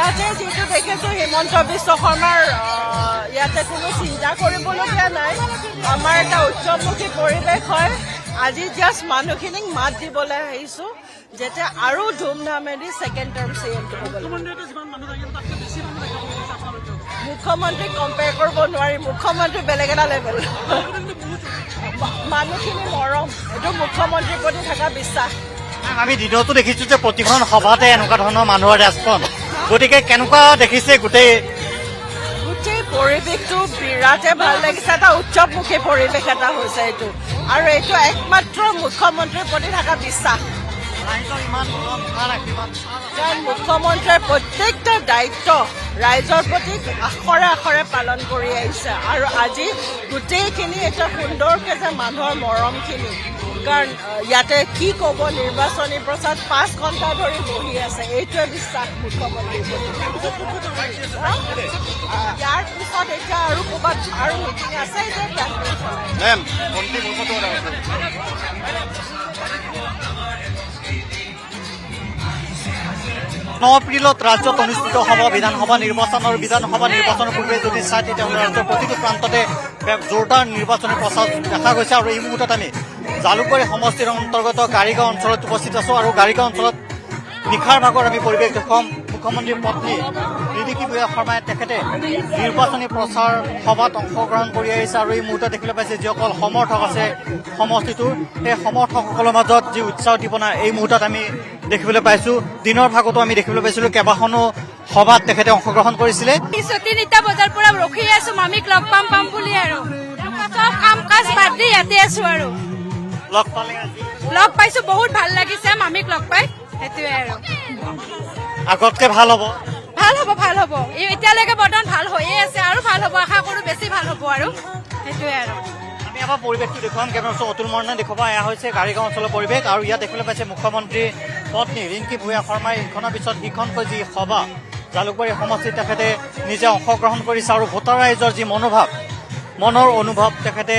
ইয়াতে যিটো দেখিছোঁ হিমন্ত বিশ্ব শৰ্মাৰ ইয়াতে কোনো চিন্তা কৰিবলগীয়া নাই। আমাৰ এটা উৎসৱমুখী পৰিৱেশ হয়। আজি জাষ্ট মানুহখিনিক মাত দিবলৈ আহিছোঁ যাতে আৰু ধুমধামেদি ছেকেণ্ড টাৰ্ম CM-টো হ'ব। মুখ্যমন্ত্ৰীক কম্পেয়াৰ কৰিব নোৱাৰি, মুখ্যমন্ত্ৰী বেলেগ এটা লেভেল। মানুহখিনি মৰম, এইটো মুখ্যমন্ত্ৰীৰ প্ৰতি থকা বিশ্বাস। আমি দিনতো দেখিছোঁ যে প্ৰতিখন সভাতে এনেকুৱা ধৰণৰ মানুহৰ ৰেছপন্স, গতিকে কেনেকুৱা দেখিছে গোটেই পৰিৱেশটো বিৰাটে ভাল লাগিছে। এটা উৎসৱমুখী পৰিৱেশ এটা হৈছে এইটো, আৰু এইটো একমাত্ৰ মুখ্যমন্ত্ৰীৰ প্ৰতি থকা বিশ্বাস। কাৰণ মুখ্যমন্ত্ৰীৰ প্ৰত্যেকটা দায়িত্ব ৰাইজৰ প্ৰতি আখৰে আখৰে পালন কৰি আহিছে, আৰু আজি গোটেইখিনি এটা সুন্দৰকৈ যে মানুহৰ মৰমখিনি, কাৰণ ইয়াতে কি ক'ব নিৰ্বাচনী প্ৰচাৰ 5 ঘণ্টা ধৰি বহি আছে, এইটোৱে বিশ্বাস মুখ্যমন্ত্ৰীৰ প্ৰতি। ইয়াৰ পিছত এতিয়া আৰু ক'ৰবাত আৰু মিটিং আছে যে এপ্ৰিলত ৰাজ্যত অনুষ্ঠিত হ'ব বিধানসভা নিৰ্বাচনৰ পূৰ্বে যদি চাই তেতিয়াহ'লে ৰাজ্যৰ প্ৰতিটো প্ৰান্ততে জোৰদাৰ নিৰ্বাচনী প্ৰচাৰ দেখা গৈছে। আৰু এই মুহূৰ্তত আমি জালুকবাৰী সমষ্টিৰ অন্তৰ্গত গাড়ীগাঁও অঞ্চলত উপস্থিত আছোঁ, আৰু গাড়ীগাঁও অঞ্চলত নিশাৰ ভাগৰ আমি পৰিৱেশ দেখুৱাম। মুখ্যমন্ত্ৰীৰ পত্নী ৰিদিকি বুঢ়া শৰ্মাই তেখেতে নিৰ্বাচনী প্ৰচাৰ সভাত অংশগ্ৰহণ কৰি আহিছে, আৰু এই মুহূৰ্তত দেখিবলৈ পাইছে যিসকল সমৰ্থক আছে সমষ্টিটোৰ, সেই সমৰ্থকসকলৰ মাজত যি উৎসাহ উদ্দীপনা এই মুহূৰ্তত আমি দেখিবলৈ পাইছোঁ। দিনৰ ভাগতো আমি দেখিবলৈ পাইছিলোঁ কেইবাখনো সভাত তেখেতে অংশগ্ৰহণ কৰিছিলে। 3টা বজাৰ পৰা ৰখি আছো মামীক লগ পাম বুলি, আৰু চব কাম কাজ বাদ দি ইয়াতে আছো, আৰু লগ পাইছো, বহুত ভাল লাগিছে মামীক লগ পাই। সেইটোৱে আৰু আগতকে ভাল হ'ব। এতিয়ালৈকে বৰ্তমান ভাল হৈয়ে আছে, আৰু ভাল হ'ব আশা কৰো, বেছি ভাল হ'ব, আৰু সেইটোৱে আৰু আমি আমাৰ পৰিৱেশটো দেখুৱাম। কেমেৰা অতুল মৰণে দেখুৱাব। এয়া হৈছে গাড়ীগাঁও অঞ্চলৰ পৰিৱেশ, আৰু ইয়াত দেখিবলৈ পাইছে মুখ্যমন্ত্ৰী পত্নী ৰিংকি ভূঞা শৰ্মাই ইখনৰ পিছত সিখনকৈ যি সভা জালুকবাৰী সমষ্টিত তেখেতে নিজে অংশগ্ৰহণ কৰিছে, আৰু ভোটাৰ ৰাইজৰ যি মনৰ অনুভৱ তেখেতে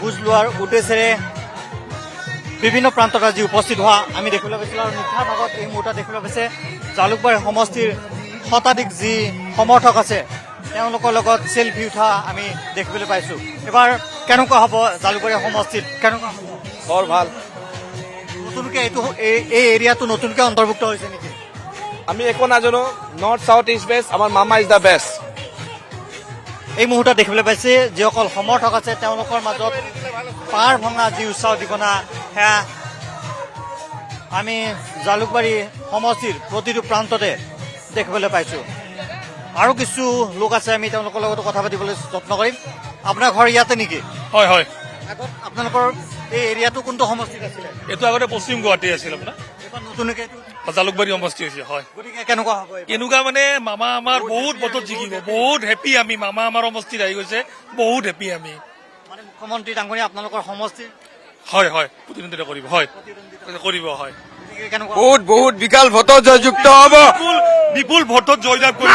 বুজ লোৱাৰ উদ্দেশ্যেৰে বিভিন্ন প্ৰান্তত আজি উপস্থিত হোৱা আমি দেখিবলৈ পাইছিলোঁ। আৰু নিশাৰ ভাগত এই মুহূৰ্তত দেখিবলৈ পাইছে জালুকবাৰী সমষ্টিৰ শতাধিক যি সমৰ্থক আছে তেওঁলোকৰ লগত চেলফি উঠা আমি দেখিবলৈ পাইছোঁ। এবাৰ কেনেকুৱা হ'ব জালুকবাৰী সমষ্টিত, কেনেকুৱা হ'ব? বৰ ভাল। নতুনকৈ এই এৰিয়াটো নতুনকৈ অন্তৰ্ভুক্ত হৈছে নেকি? আমি একো নাজানো, নৰ্থ চাউথ ইষ্ট ৱেষ্ট, আমাৰ মামা ইজ দ্য বেষ্ট। এই মুহূৰ্তত দেখিবলৈ পাইছে যিসকল সমৰ্থক আছে তেওঁলোকৰ মাজত পাৰ ভঙা যি উৎসাহ উদ্দীপনা, সেয়া আমি জালুকবাৰী সমষ্টিৰ প্ৰতিটো প্ৰান্ততে দেখিবলৈ পাইছোঁ। আৰু কিছু লোক আছে, আমি তেওঁলোকৰ লগতো কথা পাতিবলৈ যত্ন কৰিম। আপোনাৰ ঘৰ ইয়াতে নেকি? হয় হয়। আগত আপোনালোকৰ এই এৰিয়াটো কোনটো সমষ্টিত আছিলে? এইটো আগতে পশ্চিম গুৱাহাটী আছিল আপোনাৰ, নতুনকৈ জালুকবাৰী সমষ্টি হৈছে। হয়, গতিকে কেনেকুৱা হ'ব? কেনেকুৱা মানে মামা আমাৰ বহুত ভোটত জিকিব, বহুত হেপী আমি। মামা আমাৰ সমষ্টিত আহি গৈছে, বহুত হেপী আমি। মানে মুখ্যমন্ত্ৰী ডাঙৰীয়া আপোনালোকৰ সমষ্টিৰ? হয় হয়, প্ৰতিদ্বন্দ্বিতা কৰিব। হয় কৰিব। হয়, বহুত বিশাল ভোটত জয়যুক্ত হ'ব, বিপুল ভোটত জয়লাভ কৰিব।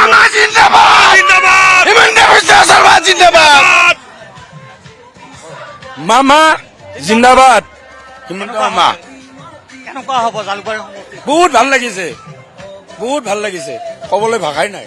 মামা জিন্দাবাদ, হিমন্ত মামা। কেনেকুৱা হ'ব জালুকবাৰী সমষ্টি? বহুত ভাল লাগিছে, ক'বলৈ ভাষাই নাই।